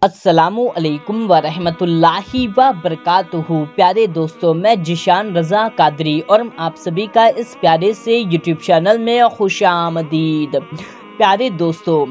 अस्सलामु अलैकुम वरहमतुल्लाहि व बरकातुहू। प्यारे दोस्तों, मैं जिशान रज़ा कादरी और आप सभी का इस प्यारे से यूट्यूब चैनल में खुशामदीद। प्यारे दोस्तों,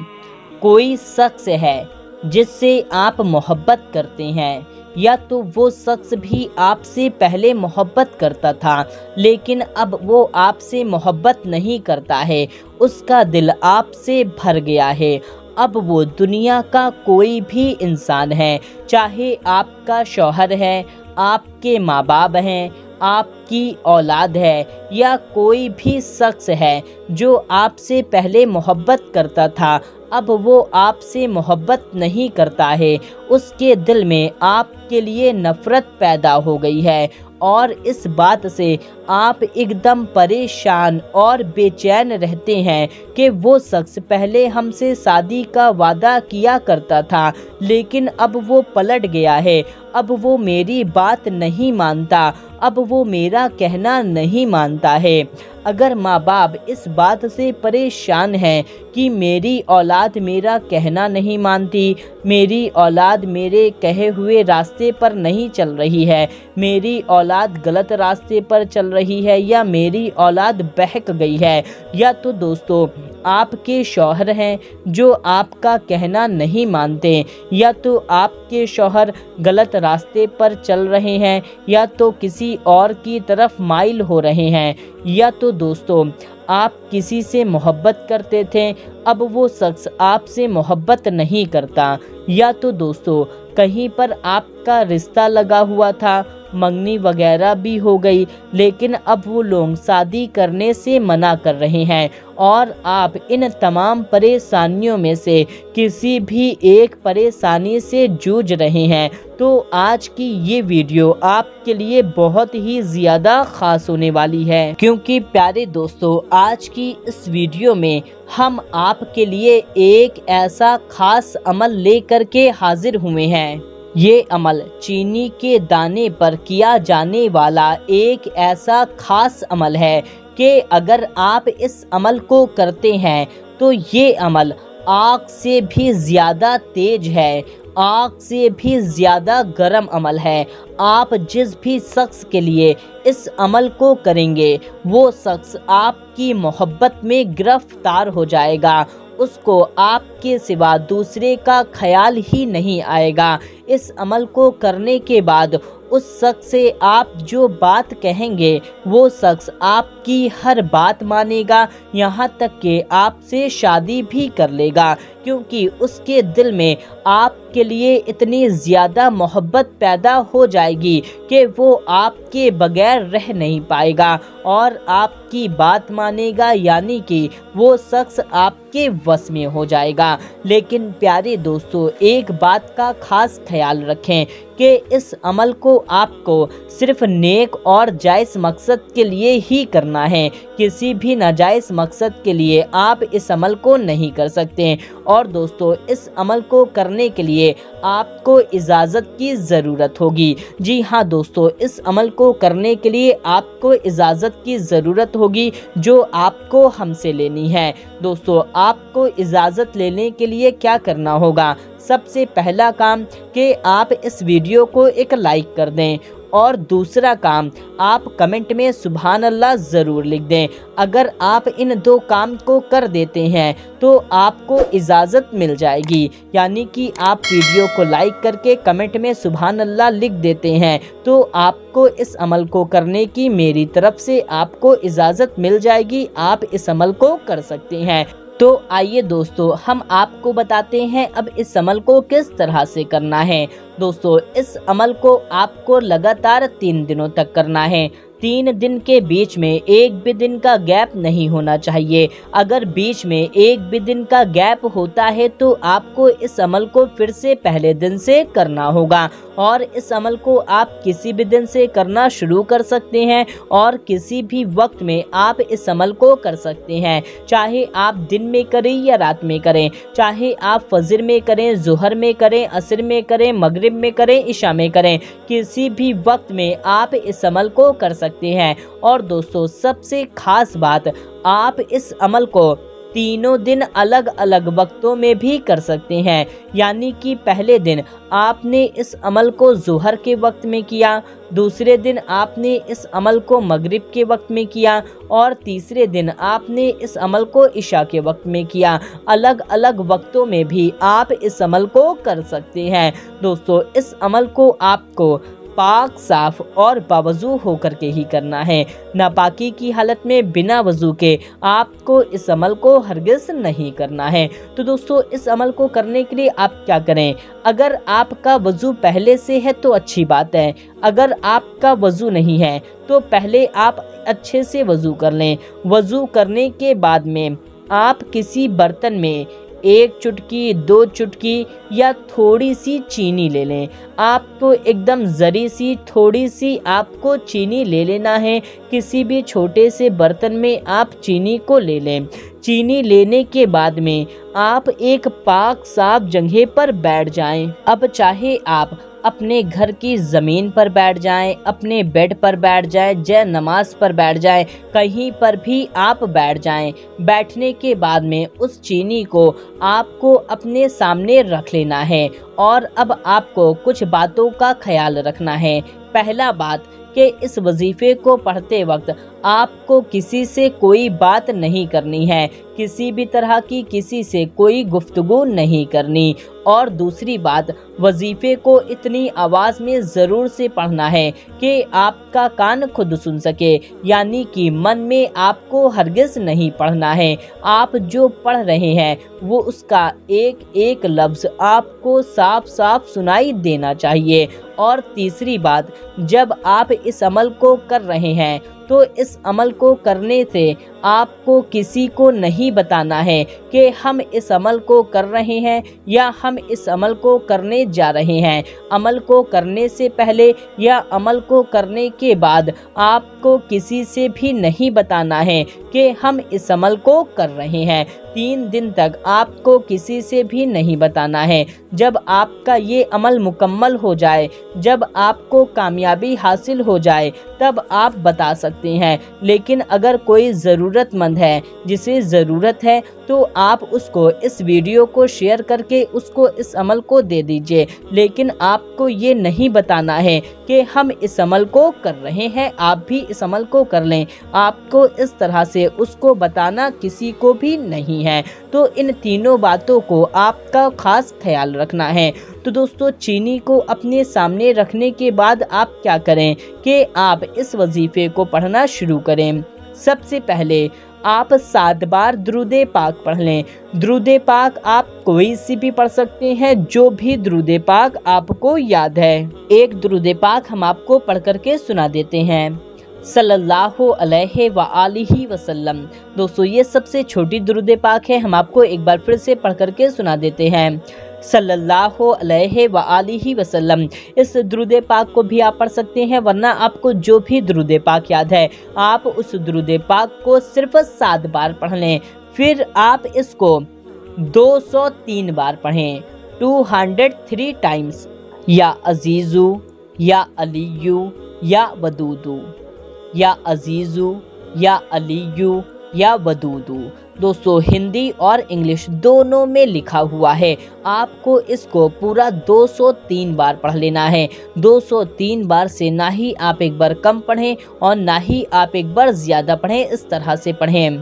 कोई शख्स है जिससे आप मोहब्बत करते हैं, या तो वो शख्स भी आपसे पहले मोहब्बत करता था लेकिन अब वो आपसे मोहब्बत नहीं करता है, उसका दिल आपसे भर गया है। अब वो दुनिया का कोई भी इंसान है, चाहे आपका शौहर है, आपके माँ बाप हैं, आपकी औलाद है, या कोई भी शख्स है जो आपसे पहले मोहब्बत करता था, अब वो आपसे मोहब्बत नहीं करता है, उसके दिल में आपके लिए नफ़रत पैदा हो गई है और इस बात से आप एकदम परेशान और बेचैन रहते हैं कि वो शख्स पहले हमसे शादी का वादा किया करता था लेकिन अब वो पलट गया है, अब वो मेरी बात नहीं मानता, अब वो मेरा कहना नहीं मानता है। अगर माँ बाप इस बात से परेशान हैं कि मेरी औलाद मेरा कहना नहीं मानती, मेरी औलाद मेरे कहे हुए रास्ते पर नहीं चल रही है, मेरी औलाद गलत रास्ते पर चल रही है, या मेरी औलाद बहक गई है, या तो दोस्तों आपके शौहर हैं जो आपका कहना नहीं मानते, या तो आपके शौहर गलत रास्ते पर चल रहे हैं, या तो किसी और की तरफ माइल हो रहे हैं, या तो दोस्तों आप किसी से मोहब्बत करते थे, अब वो शख्स आपसे मोहब्बत नहीं करता, या तो दोस्तों कहीं पर आपका रिश्ता लगा हुआ था, मंगनी वगैरह भी हो गई, लेकिन अब वो लोग शादी करने से मना कर रहे हैं और आप इन तमाम परेशानियों में से किसी भी एक परेशानी से जूझ रहे हैं, तो आज की ये वीडियो आपके लिए बहुत ही ज़्यादा ख़ास होने वाली है, क्योंकि प्यारे दोस्तों आज की इस वीडियो में हम आपके लिए एक ऐसा ख़ास अमल लेकर के हाजिर हुए हैं। ये अमल चीनी के दाने पर किया जाने वाला एक ऐसा खास अमल है कि अगर आप इस अमल को करते हैं तो ये अमल आग से भी ज़्यादा तेज है, आग से भी ज़्यादा गर्म अमल है। आप जिस भी शख्स के लिए इस अमल को करेंगे वो शख्स आपकी मोहब्बत में गिरफ्तार हो जाएगा, उसको आपके सिवा दूसरे का ख्याल ही नहीं आएगा। इस अमल को करने के बाद उस शख्स से आप जो बात कहेंगे वो शख्स आपकी हर बात मानेगा, यहाँ तक कि आपसे शादी भी कर लेगा, क्योंकि उसके दिल में आपके लिए इतनी ज़्यादा मोहब्बत पैदा हो जाएगी कि वो आपके बगैर रह नहीं पाएगा और आपकी बात मानेगा, यानी कि वो शख्स आपके वश में हो जाएगा। लेकिन प्यारे दोस्तों एक बात का खास ख्याल रखें कि इस अमल को आपको सिर्फ नेक और जायज़ मकसद के लिए ही करना है, किसी भी नाजायज़ मकसद के लिए आप इस अमल को नहीं कर सकते। और दोस्तों इस अमल को करने के लिए आपको इजाज़त की ज़रूरत होगी। जी हाँ दोस्तों, इस अमल को करने के लिए आपको इजाज़त की ज़रूरत होगी जो आपको हमसे लेनी है। दोस्तों आपको इजाज़त लेने के लिए क्या करना होगा, सबसे पहला काम कि आप इस वीडियो को एक लाइक कर दें, और दूसरा काम आप कमेंट में सुभान अल्लाह ज़रूर लिख दें। अगर आप इन दो काम को कर देते हैं तो आपको इजाज़त मिल जाएगी, यानी कि आप वीडियो को लाइक करके कमेंट में सुभान अल्लाह लिख देते हैं तो आपको इस अमल को करने की मेरी तरफ से आपको इजाज़त मिल जाएगी, आप इस अमल को कर सकते हैं। तो आइए दोस्तों हम आपको बताते हैं अब इस अमल को किस तरह से करना है। दोस्तों इस अमल को आपको लगातार 3 दिनों तक करना है। 3 दिन के बीच में एक भी दिन का गैप नहीं होना चाहिए। अगर बीच में एक भी दिन का गैप होता है तो आपको इस अमल को फिर से पहले दिन से करना होगा, और इस अमल को आप किसी भी दिन से करना शुरू कर सकते हैं और किसी भी वक्त में आप इस अमल को कर सकते हैं, चाहे आप दिन में करें या रात में करें, चाहे आप फजर में करें, ज़ोहर में करें, असर में करें, मगरिब में करें, इशा में करें, किसी भी वक्त में आप इस अमल को कर सकते हैं। और दोस्तों सबसे खास बात, आप इस अमल को तीनों दिन अलग अलग वक्तों में भी कर सकते हैं। यानी कि पहले दिन आपने इस अमल को ज़ोहर के वक्त में किया, दूसरे दिन आपने इस अमल को मगरिब के वक्त में किया और तीसरे दिन आपने इस अमल को इशा के वक्त में किया। अलग अलग वक्तों में भी आप इस अमल को कर सकते हैं। दोस्तों, इस अमल को आपको पाक, साफ और बावजू होकर के ही करना है। नापाकी की हालत में बिना वजू के आपको इस अमल को हरगिज़ नहीं करना है। तो दोस्तों, इस अमल को करने के लिए आप क्या करें? अगर आपका वजू पहले से है तो अच्छी बात है। अगर आपका वजू नहीं है तो पहले आप अच्छे से वजू कर लें। वजू करने के बाद में आप किसी बर्तन में 1 चुटकी, 2 चुटकी या थोड़ी सी चीनी ले लें। आपको एकदम ज़री सी थोड़ी सी आपको चीनी ले लेना है। किसी भी छोटे से बर्तन में आप चीनी को ले लें। चीनी लेने के बाद में आप एक पाक साफ जगह पर बैठ जाएं। अब चाहे आप अपने घर की ज़मीन पर बैठ जाएं, अपने बेड पर बैठ जाएं, जय नमाज पर बैठ जाएं, कहीं पर भी आप बैठ जाएं। बैठने के बाद में उस चीनी को आपको अपने सामने रख लेना है और अब आपको कुछ बातों का ख्याल रखना है। पहला बात कि इस वजीफे को पढ़ते वक्त आपको किसी से कोई बात नहीं करनी है, किसी भी तरह की किसी से कोई गुफ्तगू नहीं करनी। और दूसरी बात, वजीफे को इतनी आवाज़ में ज़रूर से पढ़ना है कि आपका कान खुद सुन सके, यानी कि मन में आपको हरगिज़ नहीं पढ़ना है। आप जो पढ़ रहे हैं वो उसका एक एक लफ्ज़ आपको साफ साफ सुनाई देना चाहिए। और तीसरी बात, जब आप इस अमल को कर रहे हैं तो इस अमल को करने से आपको किसी को नहीं बताना है कि हम इस अमल को कर रहे हैं या हम इस अमल को करने जा रहे हैं। अमल को करने से पहले या अमल को करने के बाद आपको किसी से भी नहीं बताना है कि हम इस अमल को कर रहे हैं। 3 दिन तक आपको किसी से भी नहीं बताना है। जब आपका ये अमल मुकम्मल हो जाए, जब आपको कामयाबी हासिल हो जाए, तब आप बता सकते हैं। लेकिन अगर कोई ज़रूरतमंद है, जिसे ज़रूरत है, तो आप उसको इस वीडियो को शेयर करके उसको इस अमल को दे दीजिए। लेकिन आपको ये नहीं बताना है कि हम इस अमल को कर रहे हैं, आप भी इस अमल को कर लें। आपको इस तरह से उसको बताना किसी को भी नहीं है। तो इन तीनों बातों को आपका खास ख्याल रखना है। तो दोस्तों, चीनी को अपने सामने रखने के बाद आप क्या करें कि आप इस वजीफे को पढ़ना शुरू करें। सबसे पहले आप 7 बार दुरूदे पाक पढ़ लें। दुरूदे पाक आप कोई सी भी पढ़ सकते हैं, जो भी दुरूदे पाक आपको याद है। एक दुरूदे पाक हम आपको पढ़ करके सुना देते हैं, सल्लल्लाहु अलैहि व आलिहि वसल्लम। दोस्तों, ये सबसे छोटी दुरूदे पाक है। हम आपको एक बार फिर से पढ़ करके सुना देते हैं, सल्लल्लाहु अलैहि व आलिहि वसल्लम। इस दुरूदे पाक को भी आप पढ़ सकते हैं, वरना आपको जो भी दुरूदे पाक याद है आप उस दुरूदे पाक को सिर्फ 7 बार पढ़ लें। फिर आप इसको 203 बार पढ़ें, 203 टाइम्स। या अजीज़ू, या अलीयू, या वदूदू, या अजीज़ू, या अलीयू, या वदूदू। दोस्तों, हिंदी और इंग्लिश दोनों में लिखा हुआ है। आपको इसको पूरा 203 बार पढ़ लेना है। 203 बार से ना ही आप एक बार कम पढ़ें और ना ही आप एक बार ज़्यादा पढ़ें, इस तरह से पढ़ें,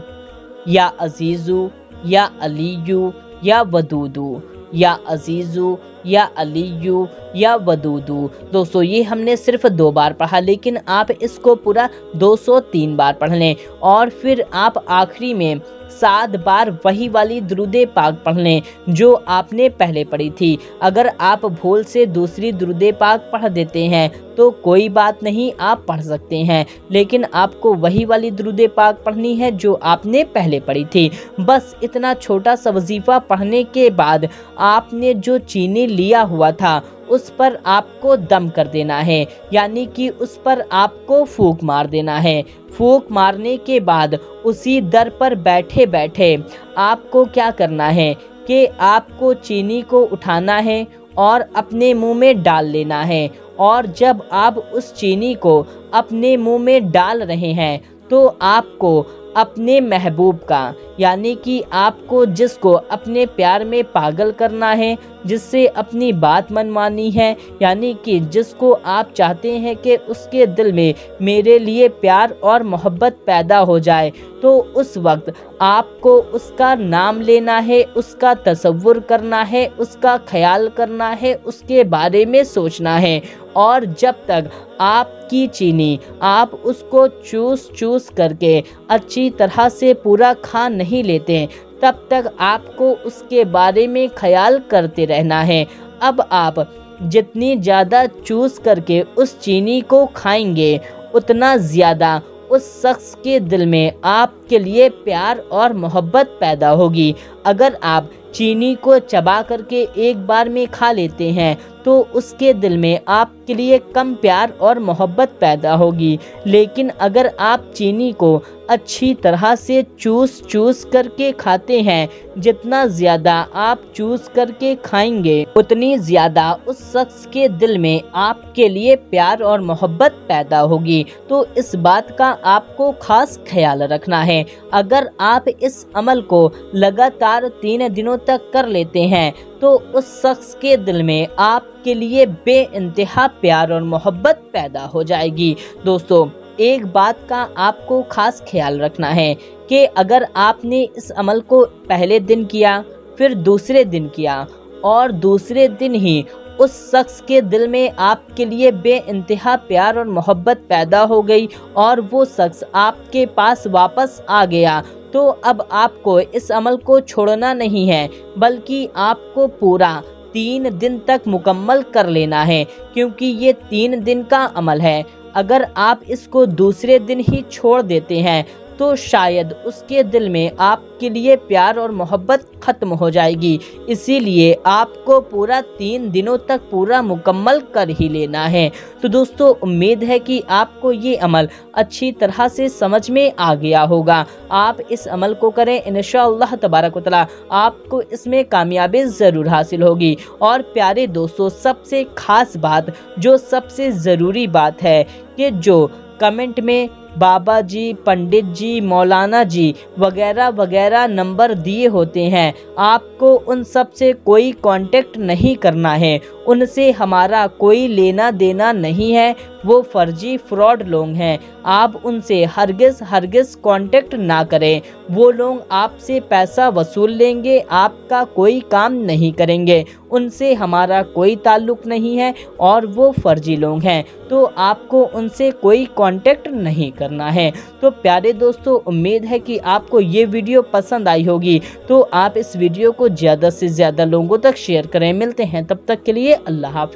या अजीज़ू, या अलीयू, या वदूदू, या अजीज़ू, या अलीयू, या वदूदू। दोस्तों, ये हमने सिर्फ 2 बार पढ़ा, लेकिन आप इसको पूरा 203 बार पढ़ लें। और फिर आप आखिरी में 7 बार वही वाली दुरूदे पाक पढ़ लें जो आपने पहले पढ़ी थी। अगर आप भूल से दूसरी दुरूदे पाक पढ़ देते हैं तो कोई बात नहीं, आप पढ़ सकते हैं, लेकिन आपको वही वाली दुरूदे पाक पढ़नी है जो आपने पहले पढ़ी थी। बस इतना छोटा सा वजीफ़ा पढ़ने के बाद आपने जो चीनी लिया हुआ था उस पर आपको दम कर देना है, यानी कि उस पर आपको फूंक मार देना है। फूंक मारने के बाद उसी दर पर बैठे बैठे आपको क्या करना है कि आपको चीनी को उठाना है और अपने मुंह में डाल लेना है। और जब आप उस चीनी को अपने मुंह में डाल रहे हैं तो आपको अपने महबूब का, यानी कि आपको जिसको अपने प्यार में पागल करना है, जिससे अपनी बात मनवानी है, यानी कि जिसको आप चाहते हैं कि उसके दिल में मेरे लिए प्यार और मोहब्बत पैदा हो जाए, तो उस वक्त आपको उसका नाम लेना है, उसका तसव्वुर करना है, उसका ख्याल करना है, उसके बारे में सोचना है। और जब तक आपकी चीनी आप उसको चूस करके अच्छी तरह से पूरा खा नहीं लेते, तब तक आपको उसके बारे में ख्याल करते रहना है। अब आप जितनी ज़्यादा चूस करके उस चीनी को खाएंगे, उतना ज़्यादा उस शख्स के दिल में आपके लिए प्यार और मोहब्बत पैदा होगी। अगर आप चीनी को चबा करके एक बार में खा लेते हैं, तो उसके दिल में आपके लिए कम प्यार और मोहब्बत पैदा होगी। लेकिन अगर आप चीनी को अच्छी तरह से चूस करके खाते हैं, जितना ज़्यादा आप चूस करके खाएंगे, उतनी ज़्यादा उस शख्स के दिल में आपके लिए प्यार और मोहब्बत पैदा होगी। तो इस बात का आपको खास ख्याल रखना है। अगर आप इस अमल को लगातार 3 दिनों तक कर लेते हैं, तो उस शख्स के दिल में आपके लिए बेइंतहा प्यार और मोहब्बत पैदा हो जाएगी। दोस्तों, एक बात का आपको खास ख्याल रखना है कि अगर आपने इस अमल को पहले दिन किया, फिर दूसरे दिन किया और दूसरे दिन ही उस शख्स के दिल में आपके लिए बेइंतहा प्यार और मोहब्बत पैदा हो गई और वो शख्स आपके पास वापस आ गया, तो अब आपको इस अमल को छोड़ना नहीं है, बल्कि आपको पूरा 3 दिन तक मुकम्मल कर लेना है, क्योंकि ये 3 दिन का अमल है। अगर आप इसको दूसरे दिन ही छोड़ देते हैं, तो शायद उसके दिल में आपके लिए प्यार और मोहब्बत ख़त्म हो जाएगी। इसीलिए आपको पूरा 3 दिनों तक पूरा मुकम्मल कर ही लेना है। तो दोस्तों, उम्मीद है कि आपको ये अमल अच्छी तरह से समझ में आ गया होगा। आप इस अमल को करें, इंशाअल्लाह तबारक व तआला आपको इसमें कामयाबी ज़रूर हासिल होगी। और प्यारे दोस्तों, सबसे ख़ास बात, जो सबसे ज़रूरी बात है कि जो कमेंट में बाबा जी, पंडित जी, मौलाना जी वगैरह वगैरह नंबर दिए होते हैं, आपको उन सब से कोई कांटेक्ट नहीं करना है। उनसे हमारा कोई लेना देना नहीं है, वो फर्जी फ्रॉड लोग हैं। आप उनसे हरगिज़ कांटेक्ट ना करें। वो लोग आपसे पैसा वसूल लेंगे, आपका कोई काम नहीं करेंगे। उनसे हमारा कोई ताल्लुक़ नहीं है और वो फर्जी लोग हैं, तो आपको उनसे कोई कांटेक्ट नहीं करना है। तो प्यारे दोस्तों, उम्मीद है कि आपको ये वीडियो पसंद आई होगी, तो आप इस वीडियो को ज़्यादा से ज़्यादा लोगों तक शेयर करें। मिलते हैं, तब तक के लिए अल्लाह हाफ़िज़।